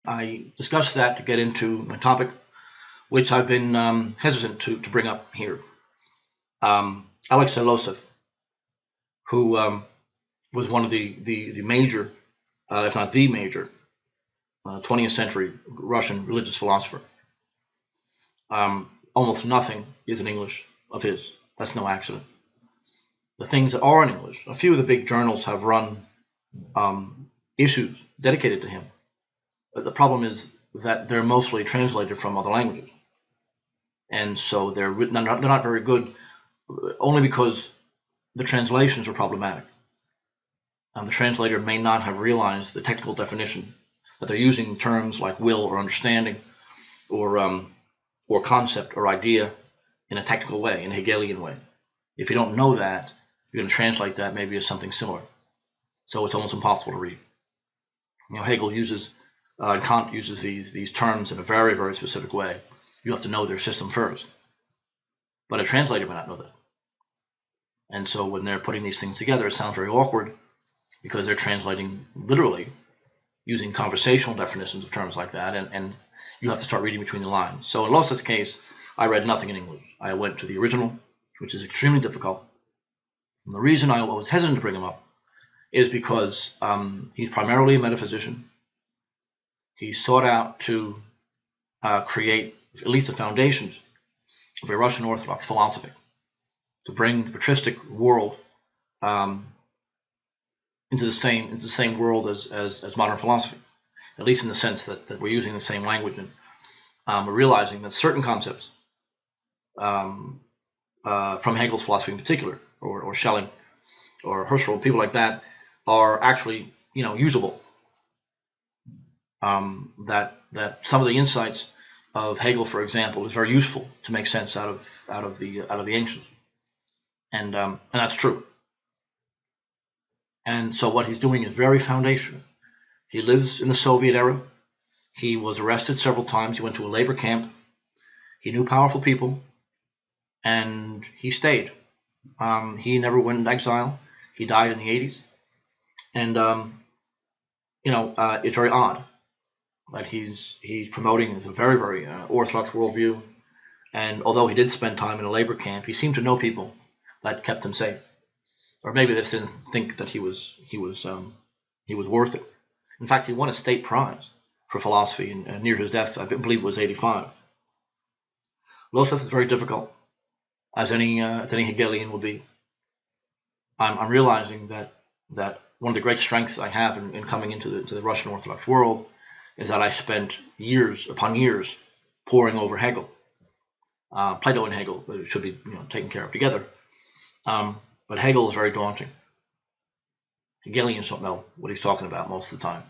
I discussed that to get into my topic, which I've been hesitant to bring up here. Aleksei Losev, who was one of the major, if not the major, 20th century Russian religious philosopher. Almost nothing is in English of his. That's no accident. The things that are in English, a few of the big journals have run issues dedicated to him. But the problem is that they're mostly translated from other languages. And so they're not very good, only because the translations are problematic. The translator may not have realized the technical definition that they're using terms like will or understanding or concept or idea in a technical way, in a Hegelian way. If you don't know that, you're going to translate that maybe as something similar. So it's almost impossible to read. Hegel uses and Kant uses these terms in a very, very specific way. You have to know their system first. But a translator may not know that. And so when they're putting these things together, it sounds very awkward because they're translating literally using conversational definitions of terms like that, and you have to start reading between the lines. So in Losev's case, I read nothing in English. I went to the original, which is extremely difficult. And the reason I was hesitant to bring him up is because he's primarily a metaphysician. He sought out to create at least the foundations of a Russian Orthodox philosophy, to bring the patristic world into the same world as modern philosophy, at least in the sense that we're using the same language, and we're realizing that certain concepts from Hegel's philosophy in particular, or Schelling, or Husserl, people like that, are actually usable. That some of the insights of Hegel, for example, is very useful to make sense out of the ancients, and that's true. And so what he's doing is very foundational. He lives in the Soviet era. He was arrested several times. He went to a labor camp. He knew powerful people, and he stayed. He never went into exile. He died in the 80s, and it's very odd that he's promoting a very, very orthodox worldview. And although he did spend time in a labor camp, he seemed to know people that kept him safe. Or maybe they just didn't think that he was worth it. In fact, he won a state prize for philosophy near his death. I believe it was 85. Losev is very difficult, as any Hegelian will be. I'm realizing that one of the great strengths I have in coming into the Russian Orthodox world is that I spent years upon years poring over Hegel. Plato and Hegel should be taken care of together. But Hegel is very daunting. Hegelians don't know what he's talking about most of the time.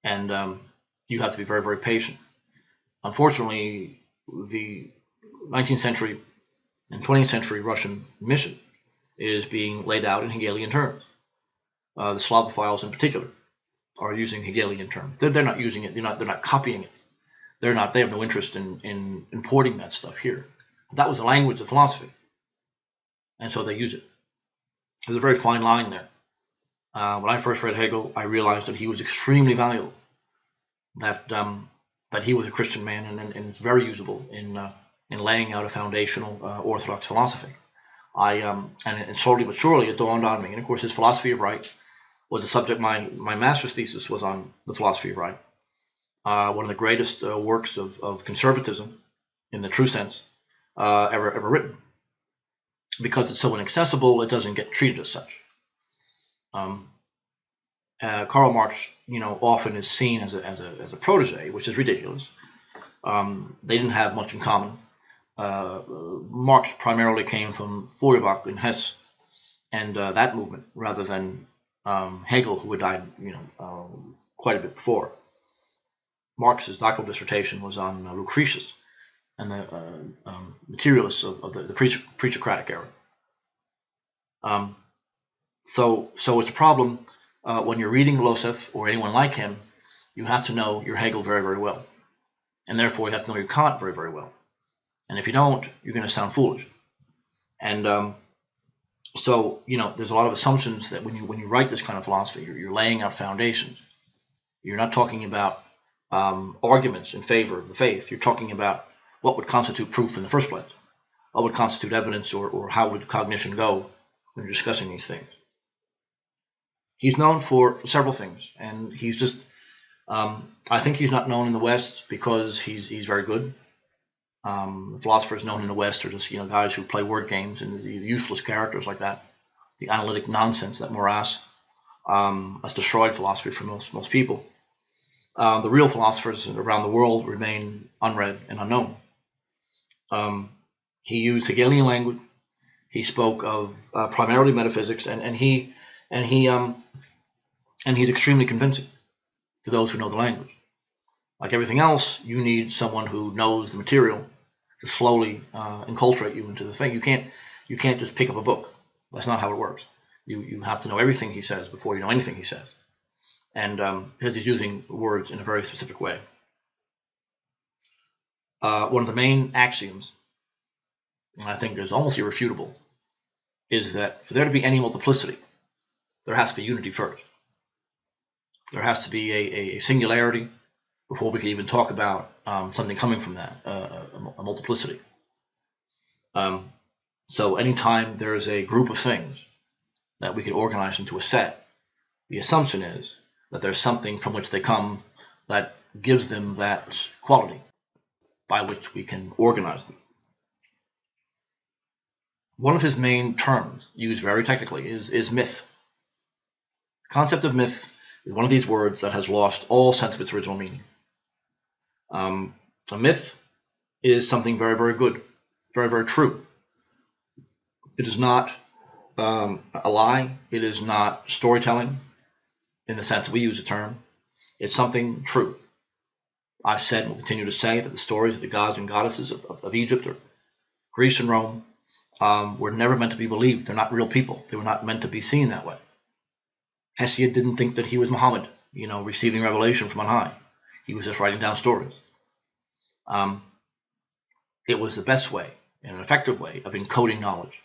And you have to be very, very patient. Unfortunately, the 19th century and 20th century Russian mission is being laid out in Hegelian terms. The Slavophiles in particular are using Hegelian terms. They're not using it. They're not copying it. They have no interest in importing that stuff here. That was the language of philosophy, and so they use it. There's a very fine line there. When I first read Hegel, I realized that he was extremely valuable. That he was a Christian man, and it's very usable in laying out a foundational Orthodox philosophy. And slowly but surely it dawned on me. And of course, his philosophy of right was a subject. My master's thesis was on the philosophy of right. One of the greatest works of conservatism, in the true sense, ever written. Because it's so inaccessible, it doesn't get treated as such. Karl Marx, often is seen as a protege, which is ridiculous. They didn't have much in common. Marx primarily came from Feuerbach and Hess and that movement, rather than Hegel, who had died, quite a bit before. Marx's doctoral dissertation was on Lucretius and the materialists of the pre-Socratic era. So it's a problem when you're reading Losev or anyone like him. You have to know your Hegel very, very well, and therefore you have to know your Kant very, very well. And if you don't, you're going to sound foolish. And so there's a lot of assumptions that when you write this kind of philosophy, you're laying out foundations. You're not talking about arguments in favor of the faith. You're talking about what would constitute proof in the first place, what would constitute evidence, or how would cognition go when you're discussing these things. He's known for several things, and he's just, I think he's not known in the West because he's very good. Philosophers known in the West are just, guys who play word games and the useless characters like that. The analytic nonsense, that morass, has destroyed philosophy for most people. The real philosophers around the world remain unread and unknown. He used Hegelian language. He spoke of primarily metaphysics, and he's extremely convincing to those who know the language. Like everything else, you need someone who knows the material to slowly enculturate you into the thing. You can't just pick up a book. That's not how it works. You have to know everything he says before you know anything he says. And because he's using words in a very specific way. One of the main axioms, and I think is almost irrefutable, is that for there to be any multiplicity, there has to be unity first. There has to be a singularity before we can even talk about something coming from that, a multiplicity. So anytime there is a group of things that we can organize into a set, the assumption is that there's something from which they come that gives them that quality by which we can organize them. One of his main terms, used very technically, is myth. The concept of myth is one of these words that has lost all sense of its original meaning. A myth is something very, very good, very, very true. It is not a lie. It is not storytelling in the sense that we use the term. It's something true. I've said and will continue to say that the stories of the gods and goddesses of Egypt or Greece and Rome were never meant to be believed. They're not real people. They were not meant to be seen that way. Hesiod didn't think that he was Muhammad, receiving revelation from on high. He was just writing down stories. It was the best way, and an effective way, of encoding knowledge.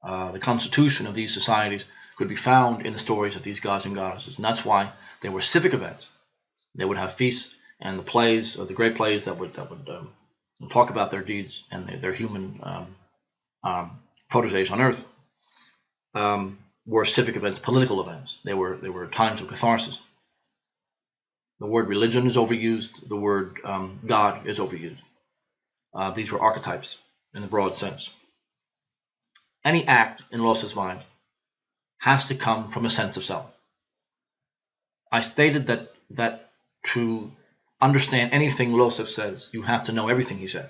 The constitution of these societies could be found in the stories of these gods and goddesses, and that's why they were civic events. They would have feasts, and the plays, or the great plays that would talk about their deeds and their human proteges on earth, were civic events, political events. They were times of catharsis. The word religion is overused. The word God is overused. These were archetypes in the broad sense. Any act in Losev's mind has to come from a sense of self. I stated that to understand anything Losev says, you have to know everything he said.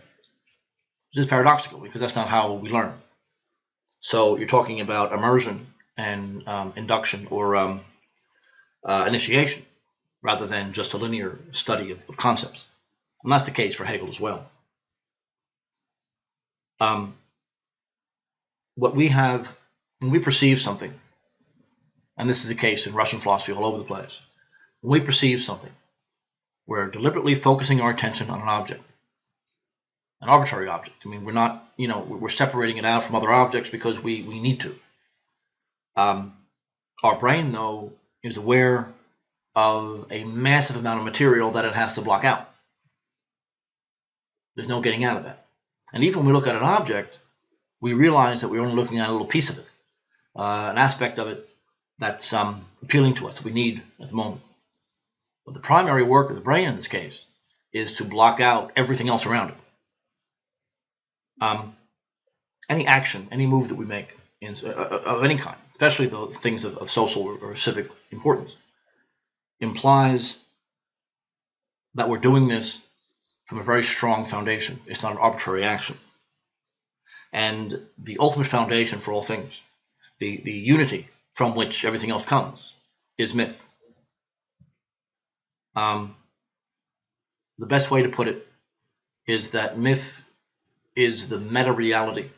Which is paradoxical, because that's not how we learn. So you're talking about immersion and induction or initiation, rather than just a linear study of concepts. And that's the case for Hegel as well. What we have, when we perceive something, and this is the case in Russian philosophy all over the place, when we perceive something, we're deliberately focusing our attention on an object, an arbitrary object. I mean, we're not, we're separating it out from other objects because we need to. Our brain, though, is aware of a massive amount of material that it has to block out. There's no getting out of that. And even when we look at an object, we realize that we're only looking at a little piece of it, an aspect of it that's appealing to us, that we need at the moment. But the primary work of the brain in this case is to block out everything else around it. Any action, any move that we make of any kind, especially the things of social or civic importance, implies that we're doing this from a very strong foundation. It's not an arbitrary action. And the ultimate foundation for all things, the unity from which everything else comes, is myth. The best way to put it is that myth is the meta-reality.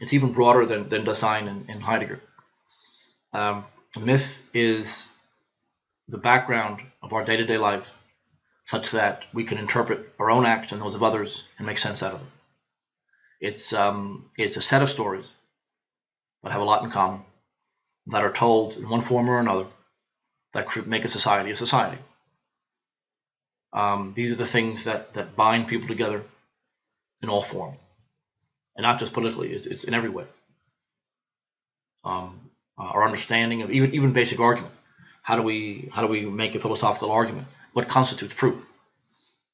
It's even broader than Dasein and Heidegger. Myth is the background of our day-to-day life, such that we can interpret our own acts and those of others and make sense out of them. It's a set of stories that have a lot in common, that are told in one form or another, that make a society a society. These are the things that bind people together in all forms, and not just politically. It's in every way. Our understanding of even basic argument. How do we make a philosophical argument? What constitutes proof?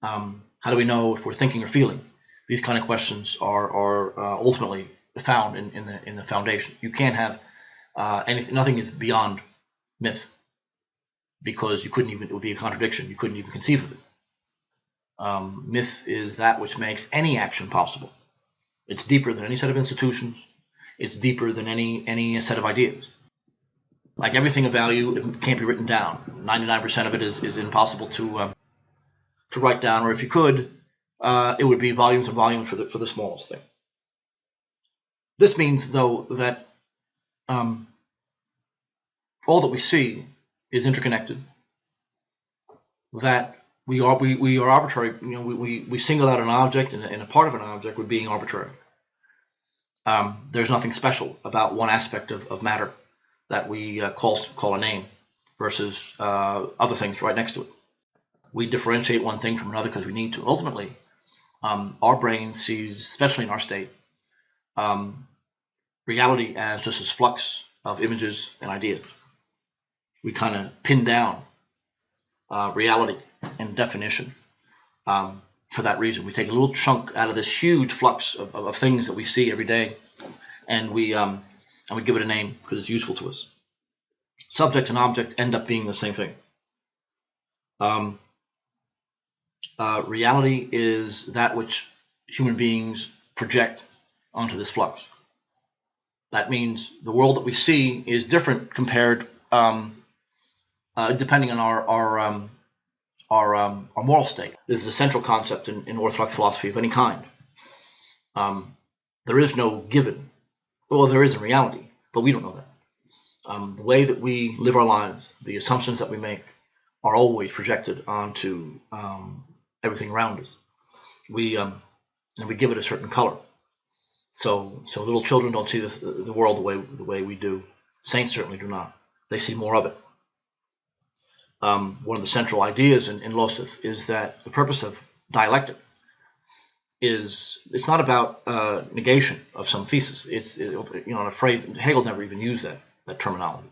How do we know if we're thinking or feeling? These kind of questions are ultimately found in the foundation. You can't have anything. Nothing is beyond myth, because it would be a contradiction. You couldn't even conceive of it. Myth is that which makes any action possible. It's deeper than any set of institutions. It's deeper than any set of ideas. Like everything of value, it can't be written down. 99% of it is impossible to write down, or if you could, it would be volumes and volumes for the smallest thing. This means, though, that all that we see is interconnected. That we are arbitrary. We single out an object, and a part of an object with being arbitrary. There's nothing special about one aspect of matter that we call a name versus other things right next to it. We differentiate one thing from another because we need to. Ultimately, our brain sees, especially in our state, reality as just this flux of images and ideas. We kind of pin down reality and definition for that reason. We take a little chunk out of this huge flux of things that we see every day, and we give it a name because it's useful to us. Subject and object end up being the same thing. Reality is that which human beings project onto this flux. That means the world that we see is different compared, depending on our moral state. This is a central concept in Orthodox philosophy of any kind. There is no given. Well, there is in reality, but we don't know that. The way that we live our lives, the assumptions that we make, are always projected onto everything around us. And we give it a certain color. So little children don't see the world the way we do. Saints certainly do not. They see more of it. One of the central ideas in Losev is that the purpose of dialectic it's not about negation of some thesis. I'm afraid Hegel never even used that terminology.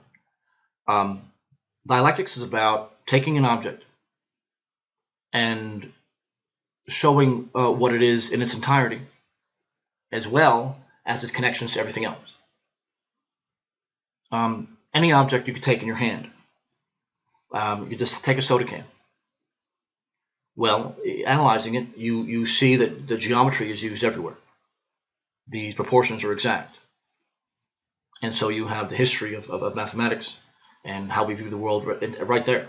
Dialectics is about taking an object and showing what it is in its entirety, as well as its connections to everything else. Any object you could take in your hand. You just take a soda can. Well, analyzing it, you see that the geometry is used everywhere. These proportions are exact. And so you have the history of mathematics and how we view the world right there.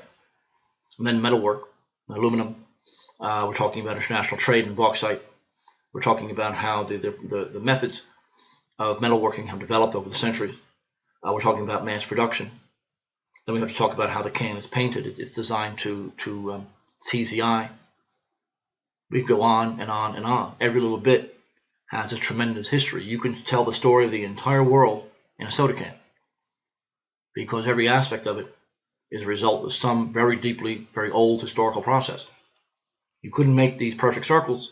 And then metalwork, aluminum. We're talking about international trade and bauxite. We're talking about how the methods of metalworking have developed over the centuries. We're talking about mass production. Then we have to talk about how the can is painted. It's designed to tease the eye. We go on and on and on. Every little bit has a tremendous history. You can tell the story of the entire world in a soda can, because every aspect of it is a result of some very deeply, very old historical process. You couldn't make these perfect circles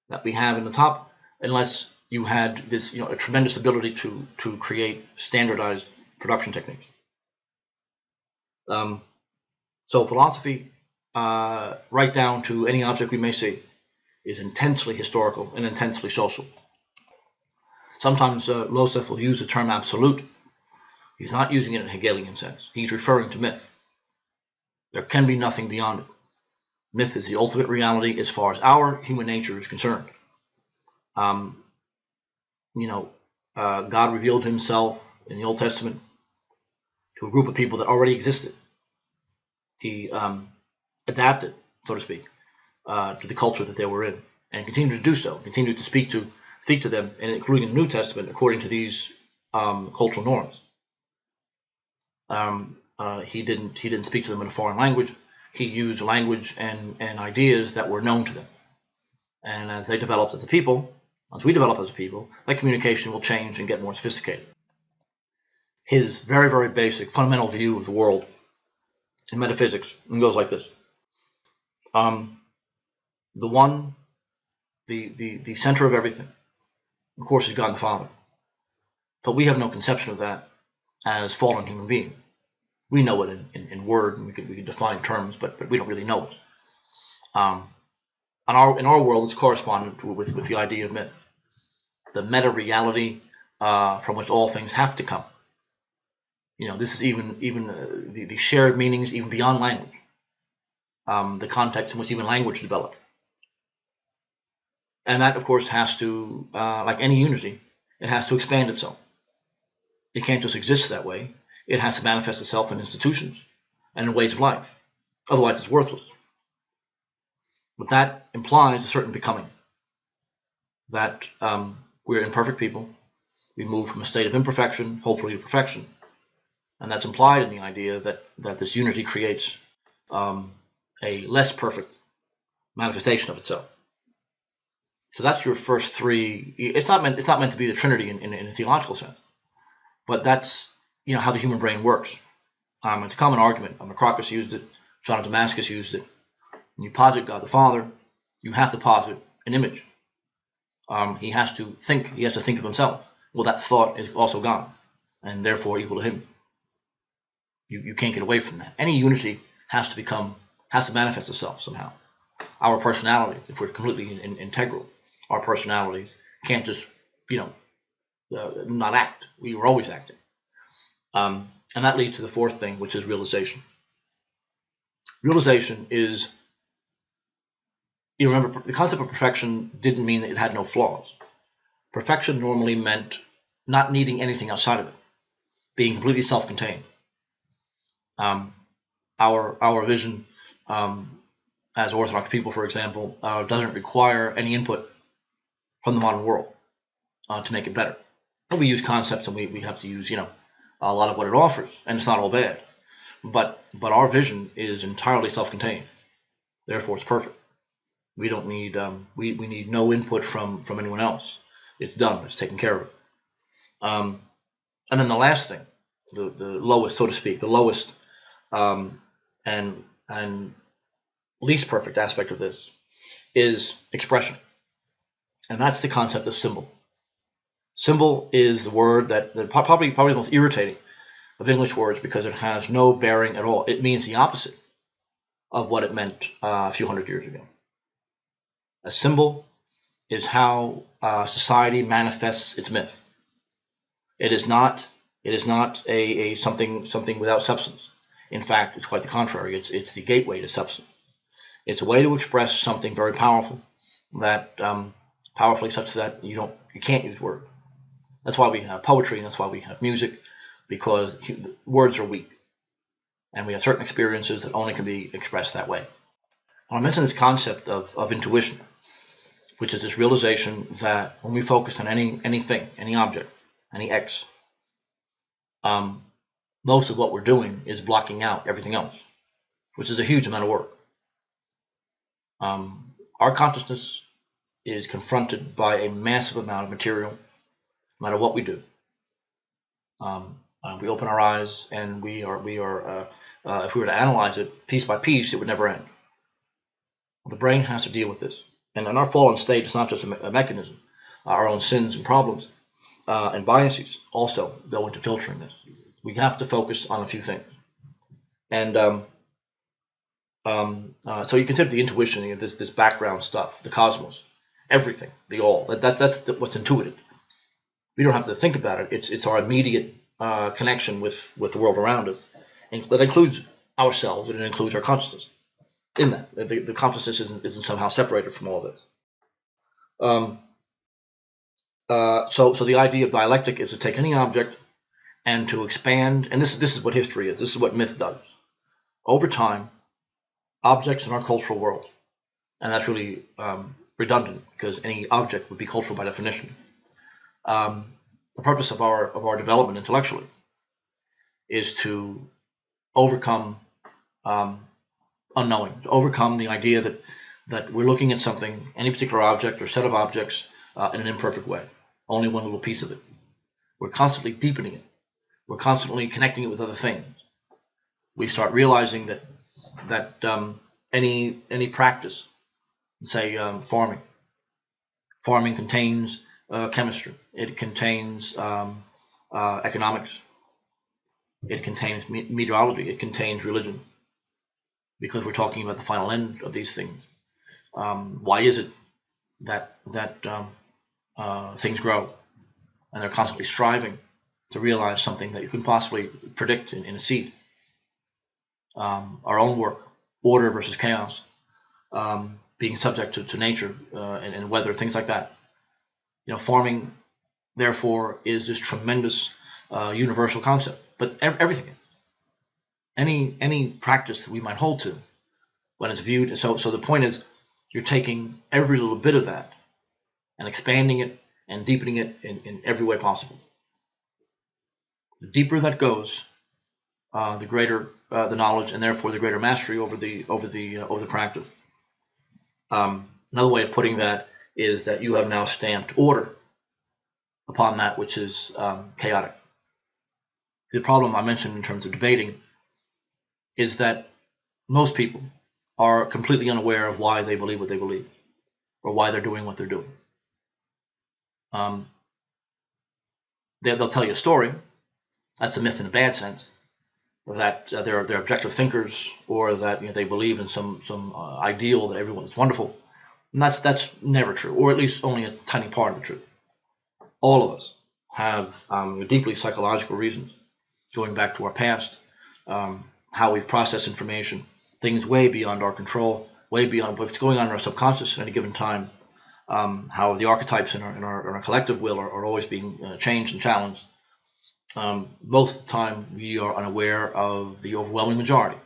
that we have in the top unless you had this, a tremendous ability to create standardized production techniques. So philosophy, right down to any object we may see, is intensely historical and intensely social. Sometimes Losev will use the term absolute. He's not using it in a Hegelian sense. He's referring to myth. There can be nothing beyond it. Myth is the ultimate reality as far as our human nature is concerned. God revealed himself in the Old Testament to a group of people that already existed. He adapted, so to speak, to the culture that they were in, and continued to do so. Continued to speak to them, and including in the New Testament, according to these cultural norms. He didn't speak to them in a foreign language. He used language and ideas that were known to them. And as they developed as a people, as we develop as a people, that communication will change and get more sophisticated. His very, very basic, fundamental view of the world in metaphysics, and goes like this. The one, the center of everything, of course, is God the Father. But we have no conception of that as fallen human being. We know it in word, and we can define terms, but we don't really know it. In our world, it's correspondent with the idea of myth, the meta reality from which all things have to come. This is even the shared meanings even beyond language, the context in which even language developed. And that, of course, has to, like any unity, it has to expand itself. It can't just exist that way. It has to manifest itself in institutions and in ways of life. Otherwise, it's worthless. But that implies a certain becoming. That we're imperfect people. We move from a state of imperfection, hopefully, to perfection. And that's implied in the idea that this unity creates a less perfect manifestation of itself. So that's your first three. It's not meant to be the Trinity in a theological sense, but that's how the human brain works. It's a common argument. Macrocus used it. John of Damascus used it. When you posit God the Father, you have to posit an image. He has to think. He has to think of himself. Well, that thought is also God, and therefore equal to him. You can't get away from that. Any unity has to manifest itself somehow. Our personalities, if we're completely integral, our personalities can't just not act. We were always acting. And that leads to the fourth thing, which is realization. Realization is, remember, the concept of perfection didn't mean that it had no flaws. Perfection normally meant not needing anything outside of it, being completely self-contained. Our vision, as Orthodox people, for example, doesn't require any input from the modern world to make it better. And we use concepts, and we have to use a lot of what it offers, and it's not all bad. But our vision is entirely self-contained. Therefore, it's perfect. We don't need we need no input from anyone else. It's done. It's taken care of. And then the last thing, the lowest, so to speak, the lowest and least perfect aspect of this is expression, and that's the concept of symbol. Symbol is the word that probably the most irritating of English words because it has no bearing at all. It means the opposite of what it meant a few hundred years ago. A symbol is how society manifests its myth. It is not a something without substance. In fact, it's quite the contrary. It's the gateway to substance. It's a way to express something very powerful, that powerfully such that you can't use words. That's why we have poetry, and that's why we have music, because words are weak, and we have certain experiences that only can be expressed that way. I mentioned this concept of intuition, which is this realization that when we focus on anything, any object, any X, most of what we're doing is blocking out everything else, which is a huge amount of work. Our consciousness is confronted by a massive amount of material, no matter what we do. We open our eyes, and we are if we were to analyze it piece by piece, it would never end. The brain has to deal with this, and in our fallen state, it's not just a mechanism. Our own sins and problems and biases also go into filtering this. We have to focus on a few things, and so you consider the intuition, this background stuff, the cosmos, everything, the all. That's what's intuited. We don't have to think about it. It's our immediate connection with the world around us, and that includes ourselves, and it includes our consciousness. In that, the consciousness isn't somehow separated from all this. So the idea of dialectic is to take any object and to expand, and this is what history is. This is what myth does. Over time, objects in our cultural world, and that's really redundant because any object would be cultural by definition. The purpose of our development intellectually is to overcome unknowing, to overcome the idea that we're looking at something, any particular object or set of objects, in an imperfect way, only one little piece of it. We're constantly deepening it. We're constantly connecting it with other things. We start realizing that that any practice, say farming. Farming contains chemistry. It contains economics. It contains meteorology. It contains religion, because we're talking about the final end of these things. Why is it that things grow, and they're constantly striving to realize something that you couldn't possibly predict in a seed? Our own work, order versus chaos, being subject to nature and weather, things like that. Farming, therefore, is this tremendous universal concept. But everything, any practice that we might hold to, when it's viewed, so the point is, you're taking every little bit of that and expanding it and deepening it in every way possible. The deeper that goes, the greater the knowledge, and therefore the greater mastery over the practice. Another way of putting that is that you have now stamped order upon that which is chaotic. The problem I mentioned in terms of debating is that most people are completely unaware of why they believe what they believe, or why they're doing what they're doing. They'll tell you a story. That's a myth in a bad sense, that they're objective thinkers, or that they believe in some ideal that everyone is wonderful. And that's never true, or at least only a tiny part of the truth. All of us have deeply psychological reasons, going back to our past, how we've processed information, things way beyond our control, way beyond what's going on in our subconscious at any given time, how the archetypes in our collective will are always being changed and challenged. Most of the time, we are unaware of the overwhelming majority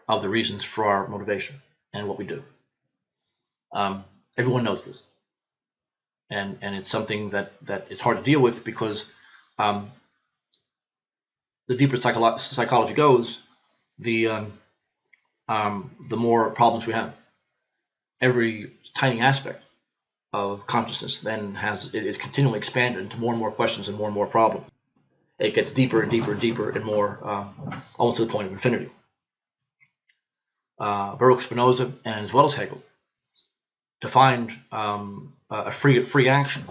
of the reasons for our motivation and what we do. Everyone knows this, and it's something that it's hard to deal with, because the deeper psychology goes, the more problems we have. Every tiny aspect of consciousness then is continually expanded into more and more questions and more problems. It gets deeper and deeper and deeper and more, almost to the point of infinity. Baruch Spinoza, and as well as Hegel, defined a free action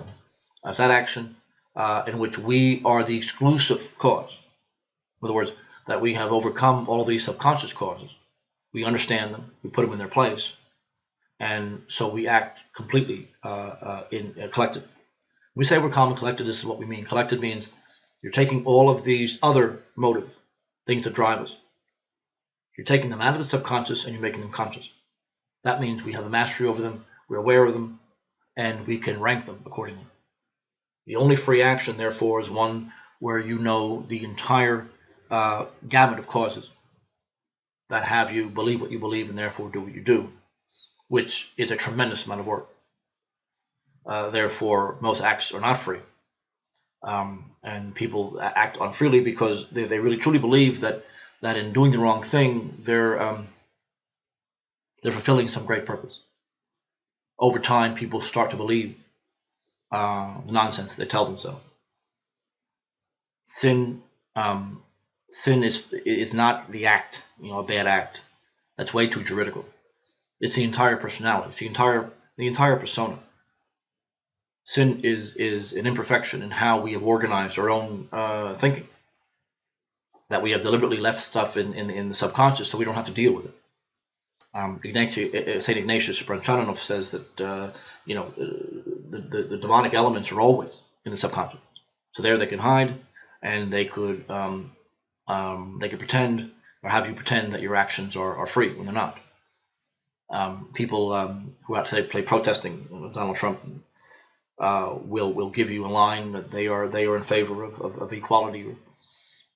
as that action in which we are the exclusive cause. In other words, that we have overcome all of these subconscious causes. We understand them, we put them in their place, and so we act completely in collected. When we say we're calm and collected, this is what we mean. Collected means you're taking all of these other motives, things that drive us. You're taking them out of the subconscious and you're making them conscious. That means we have a mastery over them, we're aware of them, and we can rank them accordingly. The only free action, therefore, is one where you know the entire gamut of causes that have you believe what you believe and therefore do what you do, which is a tremendous amount of work. Therefore, most acts are not free. And people act unfreely because they really truly believe that in doing the wrong thing, they're fulfilling some great purpose. Over time, people start to believe the nonsense they tell themselves. Sin is not the act, a bad act. That's way too juridical. It's the entire personality. It's the entire persona. Sin is an imperfection in how we have organized our own thinking. That we have deliberately left stuff in the subconscious so we don't have to deal with it. Saint Ignatius Brahmacharyanov says that the demonic elements are always in the subconscious. So there they can hide, and they could pretend, or have you pretend that your actions are free when they're not. People who out today play protesting Donald Trump will give you a line that they are in favor of equality.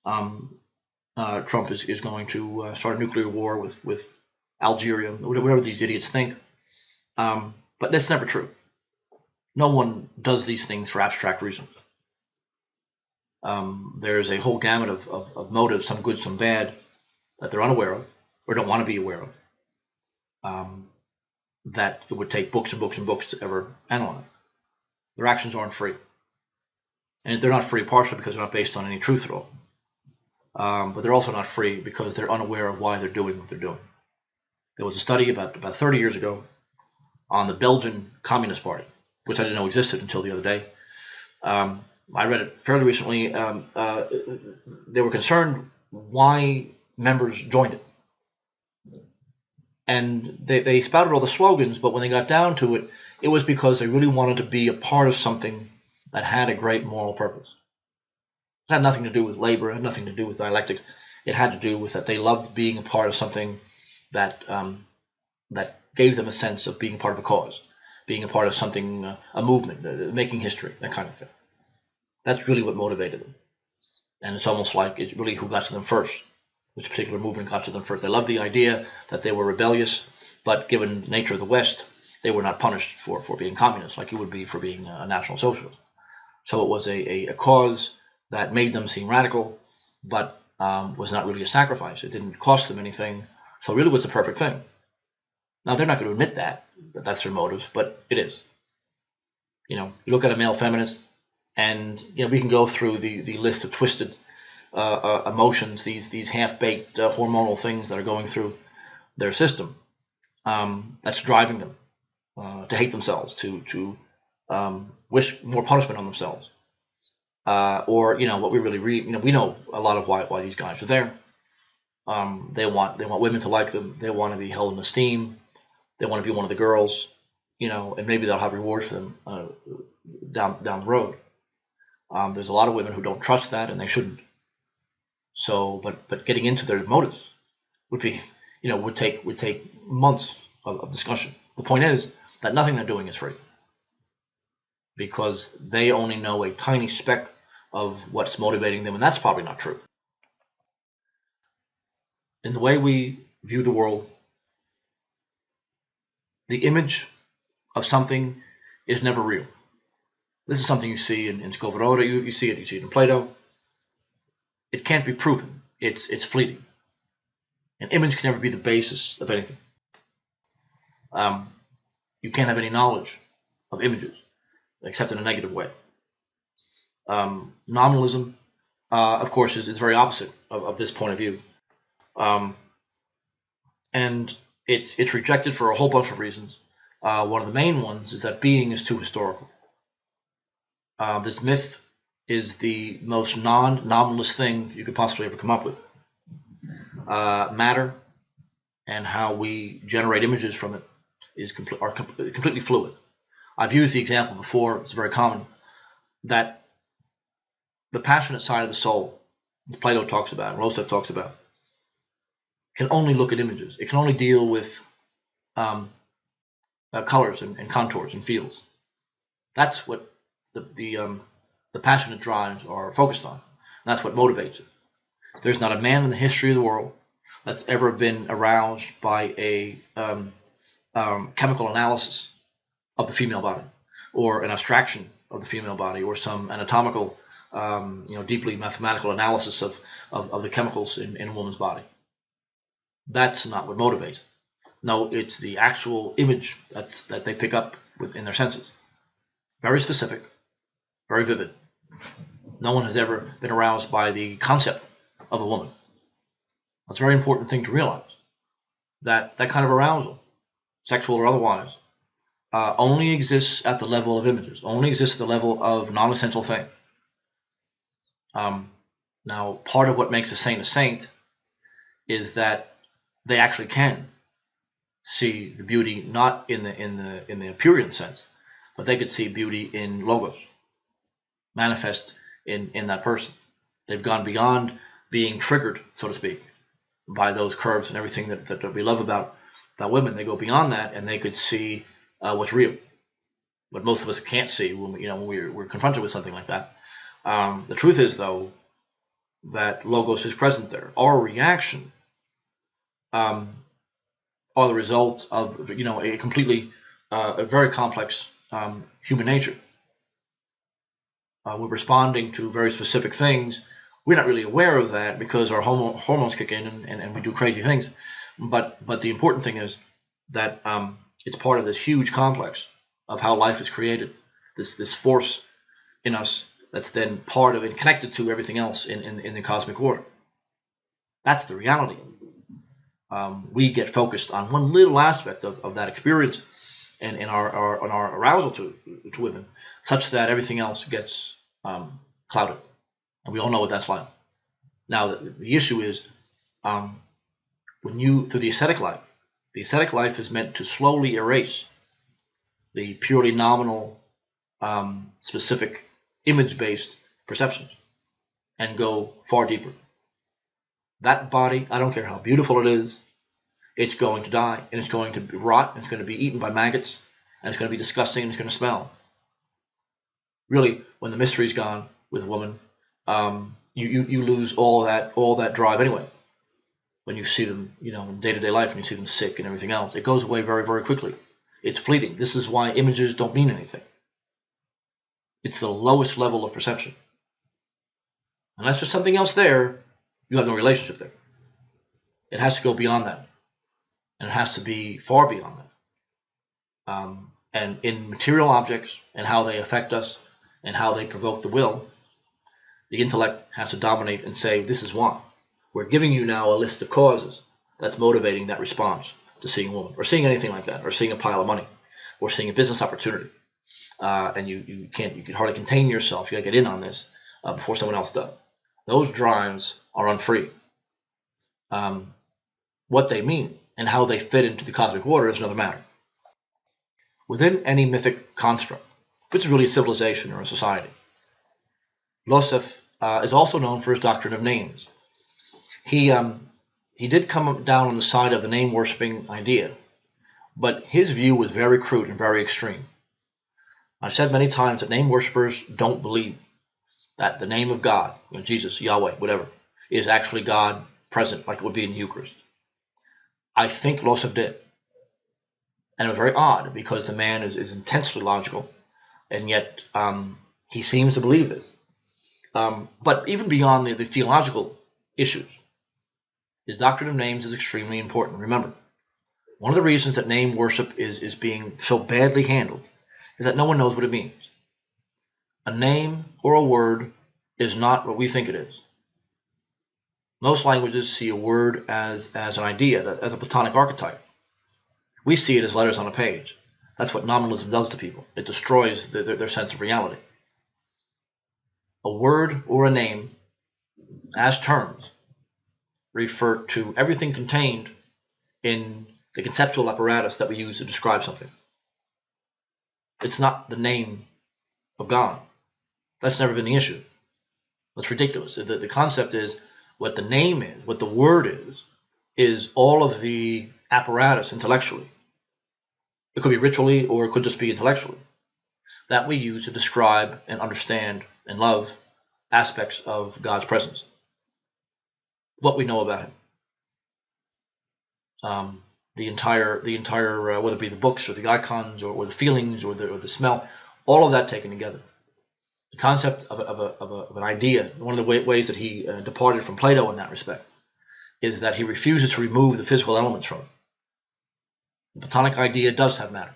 Trump is going to start a nuclear war with Algeria, whatever these idiots think. But that's never true. No one does these things for abstract reasons. There's a whole gamut of motives, some good, some bad, that they're unaware of or don't want to be aware of, that it would take books and books and books to ever analyze. Their actions aren't free. And they're not free partially because they're not based on any truth at all. But they're also not free because they're unaware of why they're doing what they're doing. There was a study about 30 years ago on the Belgian Communist Party, which I didn't know existed until the other day. I read it fairly recently. They were concerned why members joined it. And they spouted all the slogans, but when they got down to it, it was because they really wanted to be a part of something that had a great moral purpose. It had nothing to do with labor, it had nothing to do with dialectics. It had to do with that they loved being a part of something that that gave them a sense of being part of a cause, being a part of something, a movement, making history, that kind of thing. That's really what motivated them. And it's almost like it's really who got to them first, which particular movement got to them first. They loved the idea that they were rebellious, but given the nature of the West, they were not punished for being communists like you would be for being a National Socialist. So it was a cause that made them seem radical, but was not really a sacrifice. It didn't cost them anything. So it really was a perfect thing. Now, they're not going to admit that that's their motives, but it is. You look at a male feminist, and we can go through the list of twisted emotions, these half-baked hormonal things that are going through their system. That's driving them to hate themselves, to wish more punishment on themselves, or what we really read. We know a lot of why these guys are there. They want women to like them. They want to be held in esteem. They want to be one of the girls, and maybe they'll have rewards for them down the road. There's a lot of women who don't trust that, and they shouldn't. So, but getting into their motives would be, would take months of discussion. The point is that nothing they're doing is free, because they only know a tiny speck of what's motivating them, and that's probably not true. In the way we view the world, the image of something is never real. This is something you see in Skovoroda, you see it in Plato. It can't be proven. It's fleeting. An image can never be the basis of anything. You can't have any knowledge of images, except in a negative way. Nominalism, of course, is very opposite of this point of view. And it's rejected for a whole bunch of reasons. One of the main ones is that being is too historical. This myth is the most non-nominalist thing you could possibly ever come up with. Matter and how we generate images from it are completely fluid. I've used the example before, it's very common, that the passionate side of the soul, as Plato talks about, and Losev talks about, can only look at images. It can only deal with colors and contours and fields. That's what the passionate drives are focused on. And that's what motivates it. There's not a man in the history of the world that's ever been aroused by a chemical analysis of the female body, or an abstraction of the female body, or some anatomical, deeply mathematical analysis of the chemicals in a woman's body. That's not what motivates them. No, it's the actual image that they pick up in their senses. Very specific, very vivid. No one has ever been aroused by the concept of a woman. That's a very important thing to realize. That kind of arousal, sexual or otherwise, only exists at the level of images, only exists at the level of non-essential thing. Now, part of what makes a saint is that they actually can see the beauty not in the appearance sense, but they could see beauty in logos, manifest in that person. They've gone beyond being triggered, so to speak, by those curves and everything that we love about women. They go beyond that, and they could see what's real, what most of us can't see when we're confronted with something like that. The truth is, though, that logos is present there. Our reaction are the result of a completely a very complex human nature. We're responding to very specific things. We're not really aware of that because our hormones kick in and we do crazy things. But the important thing is that it's part of this huge complex of how life is created. This force in us that's then part of and connected to everything else in the cosmic order. That's the reality. we get focused on one little aspect of that experience and in our arousal to women, such that everything else gets clouded. And we all know what that's like. Now, the issue is when you, through the ascetic life is meant to slowly erase the purely nominal, specific, image-based perceptions and go far deeper. That body, I don't care how beautiful it is, it's going to die, and it's going to rot, and it's going to be eaten by maggots, and it's going to be disgusting, and it's going to smell. Really, when the mystery's gone with a woman, you lose all that drive anyway. When you see them, in day-to-day life, and you see them sick and everything else, it goes away very, very quickly. It's fleeting. This is why images don't mean anything. It's the lowest level of perception. Unless there's something else there, you have no relationship there. It has to go beyond that. And it has to be far beyond that. And in material objects and how they affect us and how they provoke the will, the intellect has to dominate and say, this is why. We're giving you now a list of causes that's motivating that response to seeing a woman, or seeing anything like that, or seeing a pile of money, or seeing a business opportunity. And you can hardly contain yourself. You got to get in on this before someone else does. Those drives are unfree. What they mean and how they fit into the cosmic order is another matter. Within any mythic construct, which is really a civilization or a society, Losev is also known for his doctrine of names. He did come down on the side of the name-worshipping idea, but his view was very crude and very extreme. I've said many times that name worshippers don't believe that the name of God, Jesus, Yahweh, whatever, is actually God present like it would be in the Eucharist. I think Losev did. And it was very odd because the man is intensely logical, and yet he seems to believe this. But even beyond the theological issues, his doctrine of names is extremely important. Remember, one of the reasons that name worship is being so badly handled is that no one knows what it means. A name or a word is not what we think it is. Most languages see a word as an idea, as a Platonic archetype. We see it as letters on a page. That's what nominalism does to people. It destroys their sense of reality. A word or a name, as terms, refer to everything contained in the conceptual apparatus that we use to describe something. It's not the name of God. That's never been the issue. That's ridiculous. The concept is what the name is, what the word is all of the apparatus intellectually. It could be ritually or it could just be intellectually that we use to describe and understand and love aspects of God's presence. What we know about Him. The entire whether it be the books or the icons or the feelings or the smell, all of that taken together. The concept of an idea, one of the ways that he departed from Plato in that respect, is that he refuses to remove the physical elements from it. The Platonic idea does have matter,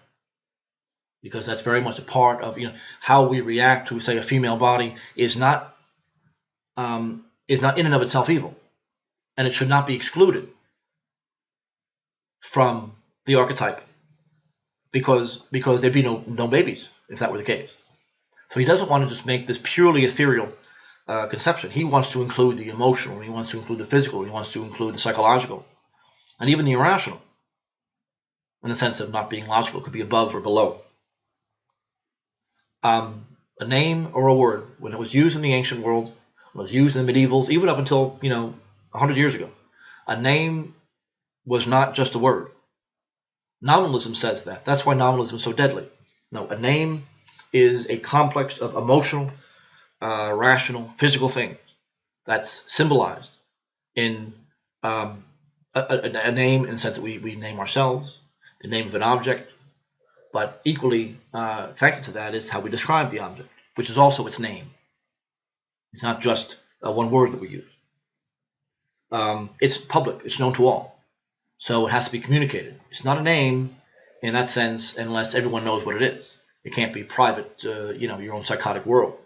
because that's very much a part of how we react to, say, a female body is not in and of itself evil, and it should not be excluded from the archetype, because there'd be no babies if that were the case. So he doesn't want to just make this purely ethereal conception. He wants to include the emotional, he wants to include the physical, he wants to include the psychological, and even the irrational, in the sense of not being logical. It could be above or below. A name or a word, when it was used in the ancient world, when it was used in the medievals, even up until 100 years ago, a name was not just a word. Nominalism says that. That's why nominalism is so deadly. No, a name is a complex of emotional, rational, physical things that's symbolized in a name, in the sense that we name ourselves, the name of an object, but equally connected to that is how we describe the object, which is also its name. It's not just one word that we use. It's public. It's known to all. So it has to be communicated. It's not a name in that sense unless everyone knows what it is. It can't be private, your own psychotic world.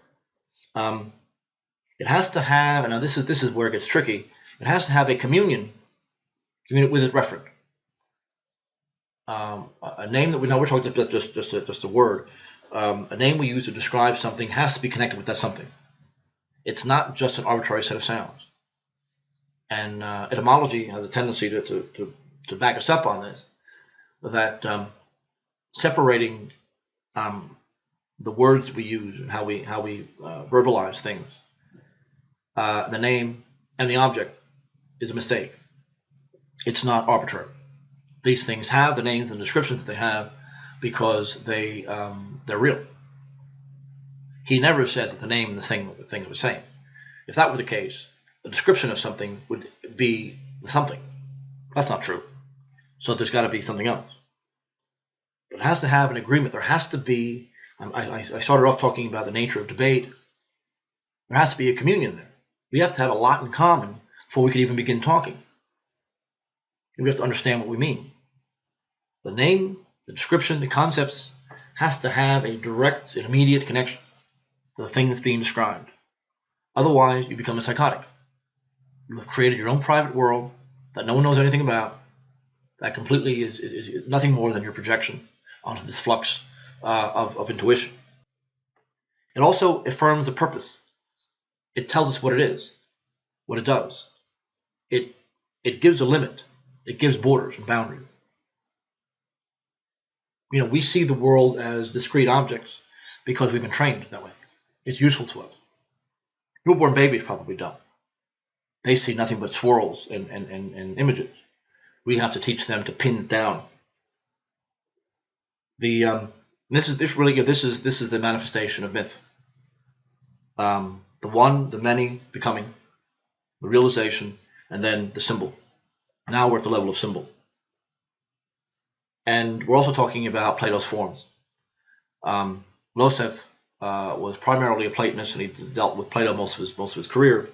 It has to have, and now this is where it gets tricky, it has to have a communion communicate with its referent. A name that we're talking about just a word. A name we use to describe something has to be connected with that something. It's not just an arbitrary set of sounds. And etymology has a tendency to back us up on this, that separating the words we use and how we verbalize things, the name and the object, is a mistake. It's not arbitrary. These things have the names and descriptions that they have because they're real. He never says that the name and the thing are the same. If that were the case, the description of something would be the something. That's not true. So there's got to be something else. But it has to have an agreement. There has to be, I started off talking about the nature of debate. There has to be a communion there. We have to have a lot in common before we can even begin talking. And we have to understand what we mean. The name, the description, the concepts has to have a direct and immediate connection to the thing that's being described. Otherwise, you become a psychotic. You have created your own private world that no one knows anything about, that completely is nothing more than your projection onto this flux of intuition. It also affirms a purpose. It tells us what it is, what it does. It gives a limit. It gives borders and boundaries. We see the world as discrete objects because we've been trained that way. It's useful to us. Newborn babies probably don't. They see nothing but swirls and images. We have to teach them to pin it down. This is the manifestation of myth. The one, the many becoming, the realization, and then the symbol. Now we're at the level of symbol. And we're also talking about Plato's forms. Losev was primarily a Platonist, and he dealt with Plato most of his career.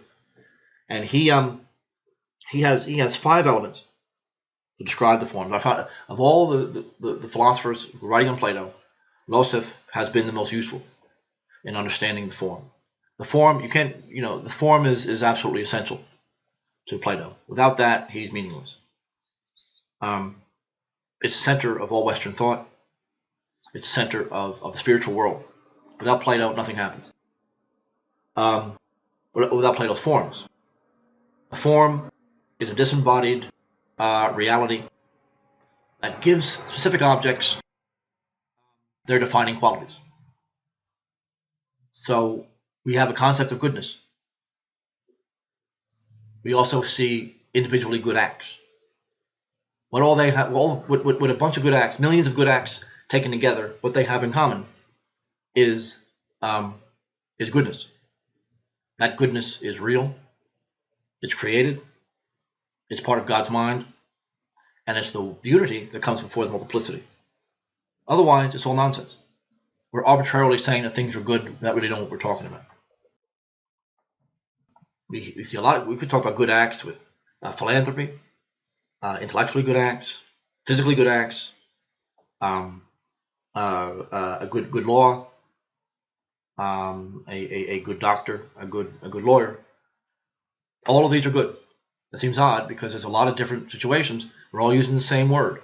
And he has 5 elements to describe the forms. I found of all the philosophers writing on Plato, Losev has been the most useful in understanding the form. The form the form is absolutely essential to Plato. Without that, he's meaningless. It's the center of all Western thought. It's the center of the spiritual world. Without Plato, nothing happens. Without Plato's forms. A form is a disembodied reality that gives specific objects their defining qualities. So we have a concept of goodness. We also see individually good acts. What all they have, what a bunch of good acts, millions of good acts taken together, what they have in common is goodness. That goodness is real. It's created. It's part of God's mind, and it's the unity that comes before the multiplicity. Otherwise, it's all nonsense. We're arbitrarily saying that things are good without really knowing what we're talking about. We see a lot. We could talk about good acts with philanthropy, intellectually good acts, physically good acts, a good law, a good doctor, a good lawyer. All of these are good. It seems odd because there's a lot of different situations. We're all using the same word.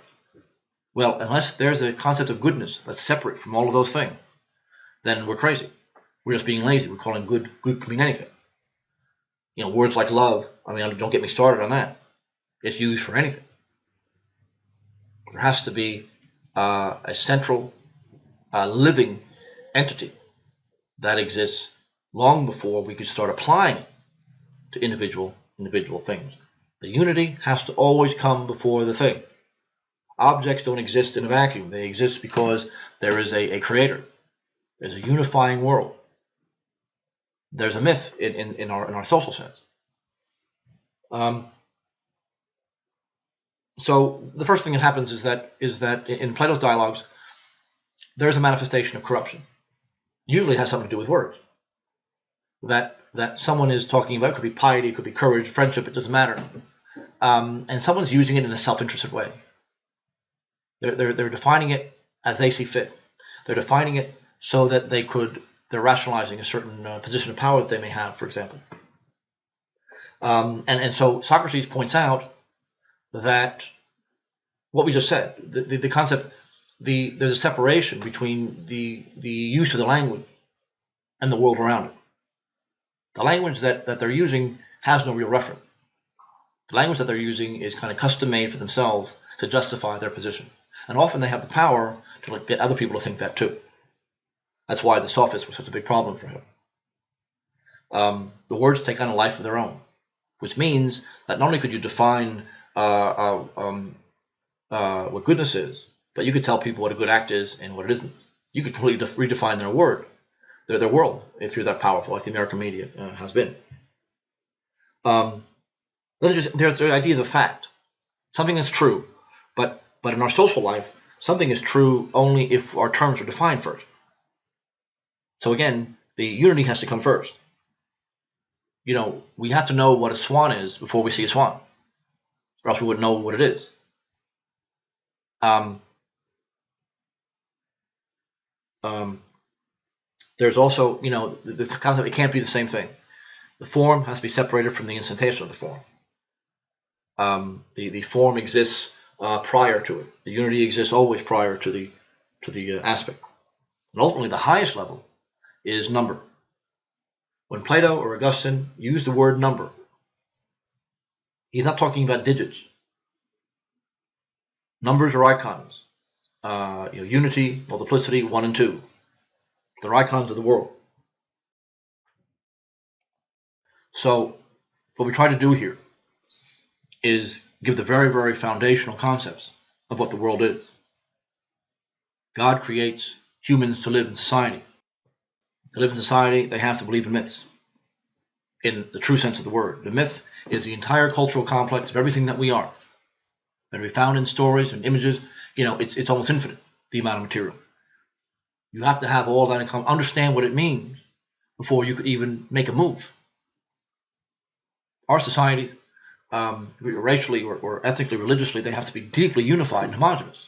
Well, unless there's a concept of goodness that's separate from all of those things, then we're crazy. We're just being lazy. We're calling good could mean anything. Words like love, don't get me started on that. It's used for anything. There has to be a central living entity that exists long before we could start applying it to individual things. The unity has to always come before the thing. Objects don't exist in a vacuum. They exist because there is a creator. There's a unifying world. There's a myth in our social sense. So the first thing that happens is that in Plato's dialogues, there's a manifestation of corruption. Usually it has something to do with words. That someone is talking about. It could be piety, it could be courage, friendship, it doesn't matter. And someone's using it in a self-interested way. They're defining it as they see fit. They're defining it so that they're rationalizing a certain position of power that they may have, for example. And so Socrates points out that what we just said, the concept, there's a separation between the use of the language and the world around it. The language that they're using has no real reference. The language that they're using is kind of custom made for themselves to justify their position. And often they have the power to get other people to think that too. That's why the sophist was such a big problem for him. The words take on a life of their own, which means that not only could you define what goodness is, but you could tell people what a good act is and what it isn't. You could completely redefine their world, if you're that powerful, like the American media has been. There's the idea of the fact. Something is true, but in our social life, something is true only if our terms are defined first. So again, the unity has to come first. We have to know what a swan is before we see a swan, or else we wouldn't know what it is. There's also, the concept, it can't be the same thing. The form has to be separated from the instantation of the form. The form exists prior to it. The unity exists always prior to the aspect. And ultimately, the highest level is number. When Plato or Augustine used the word number, he's not talking about digits. Numbers are icons. Unity, multiplicity, 1 and 2. They're icons of the world. So what we try to do here is give the very, very foundational concepts of what the world is. God creates humans to live in society. To live in society, they have to believe in myths, in the true sense of the word. The myth is the entire cultural complex of everything that we are. And we found in stories and images, it's almost infinite, the amount of material. You have to have all that in common, understand what it means before you could even make a move. Our societies, racially or ethnically, religiously, they have to be deeply unified and homogenous.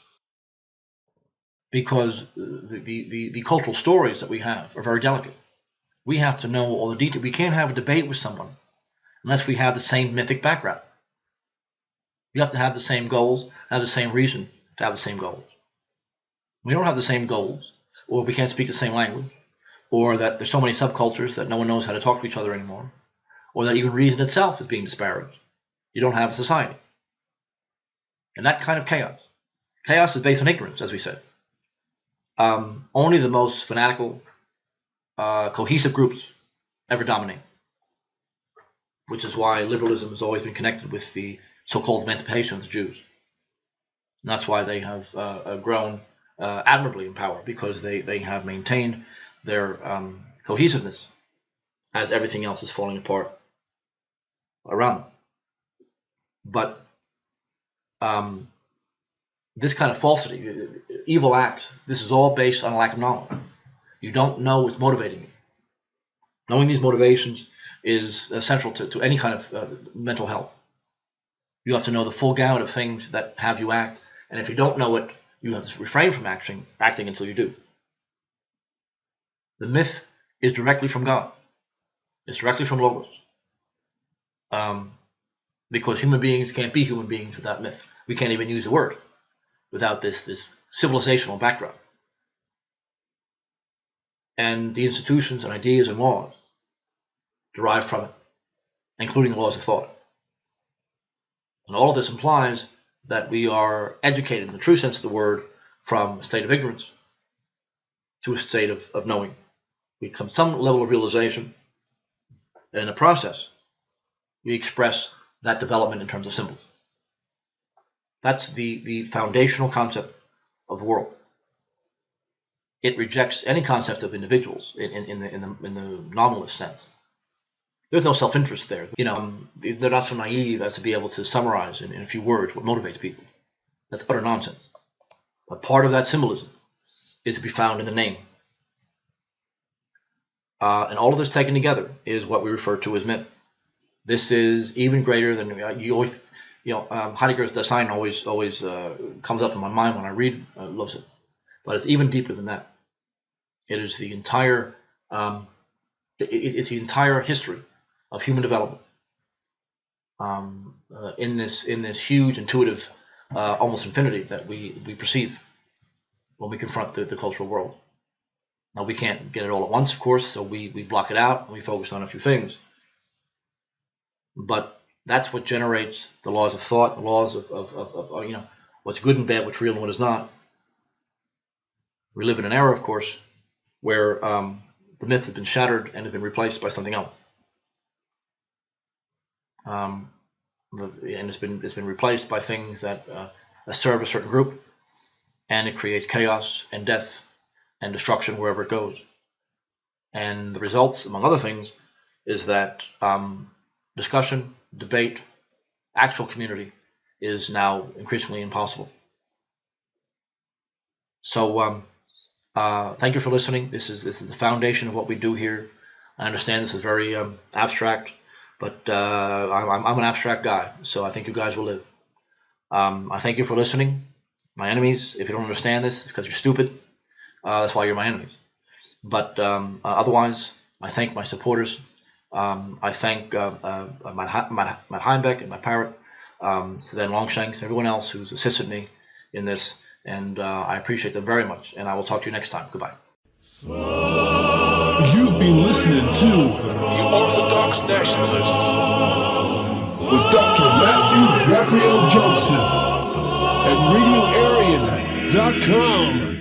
Because the cultural stories that we have are very delicate. We have to know all the details. We can't have a debate with someone unless we have the same mythic background. You have to have the same goals, have the same reason to have the same goals. We don't have the same goals, or we can't speak the same language, or that there's so many subcultures that no one knows how to talk to each other anymore, or that even reason itself is being disparaged. You don't have a society. And that kind of chaos. Chaos is based on ignorance, as we said. Only the most fanatical, cohesive groups ever dominate, which is why liberalism has always been connected with the so-called emancipation of the Jews. And that's why they have grown admirably in power, because they have maintained their cohesiveness as everything else is falling apart around them. But this kind of falsity, evil acts, this is all based on a lack of knowledge. You don't know what's motivating you. Knowing these motivations is essential to any kind of mental health. You have to know the full gamut of things that have you act, and if you don't know it, you have to refrain from acting until you do. The myth is directly from God. It's directly from Logos. Because human beings can't be human beings without myth. We can't even use the word without this civilizational backdrop. And the institutions and ideas and laws derive from it, including the laws of thought. And all of this implies that we are educated in the true sense of the word from a state of ignorance to a state of knowing. We come to some level of realization, and in the process, we express that development in terms of symbols. That's the foundational concept of the world. It rejects any concept of individuals in the nominalist sense. There's no self-interest there. They're not so naive as to be able to summarize in a few words what motivates people. That's utter nonsense. But part of that symbolism is to be found in the name. And all of this taken together is what we refer to as myth. This is even greater than Heidegger's Dasein always comes up in my mind when I read Losev, but it's even deeper than that. It is the entire it's the entire history of human development. in this huge intuitive almost infinity that we perceive when we confront the cultural world. Now, we can't get it all at once, of course, so we block it out and we focus on a few things. But that's what generates the laws of thought, the laws of what's good and bad, what's real and what is not. We live in an era, of course, where the myth has been shattered and has been replaced by something else. And it's been replaced by things that serve a certain group, and it creates chaos and death and destruction wherever it goes. And the results, among other things, is that discussion, debate, actual community is now increasingly impossible. So thank you for listening. This is the foundation of what we do here. I understand this is very abstract, but I'm an abstract guy, so I think you guys will live. I thank you for listening. My enemies, if you don't understand this, it's because you're stupid. That's why you're my enemies. But otherwise, I thank my supporters. I thank Matt Heimbeck and Matt Parrott, Sven Longshanks, everyone else who's assisted me in this. And I appreciate them very much. And I will talk to you next time. Goodbye. You've been listening to The Orthodox Nationalist with Dr. Matthew Raphael Johnson at RadioArian.com.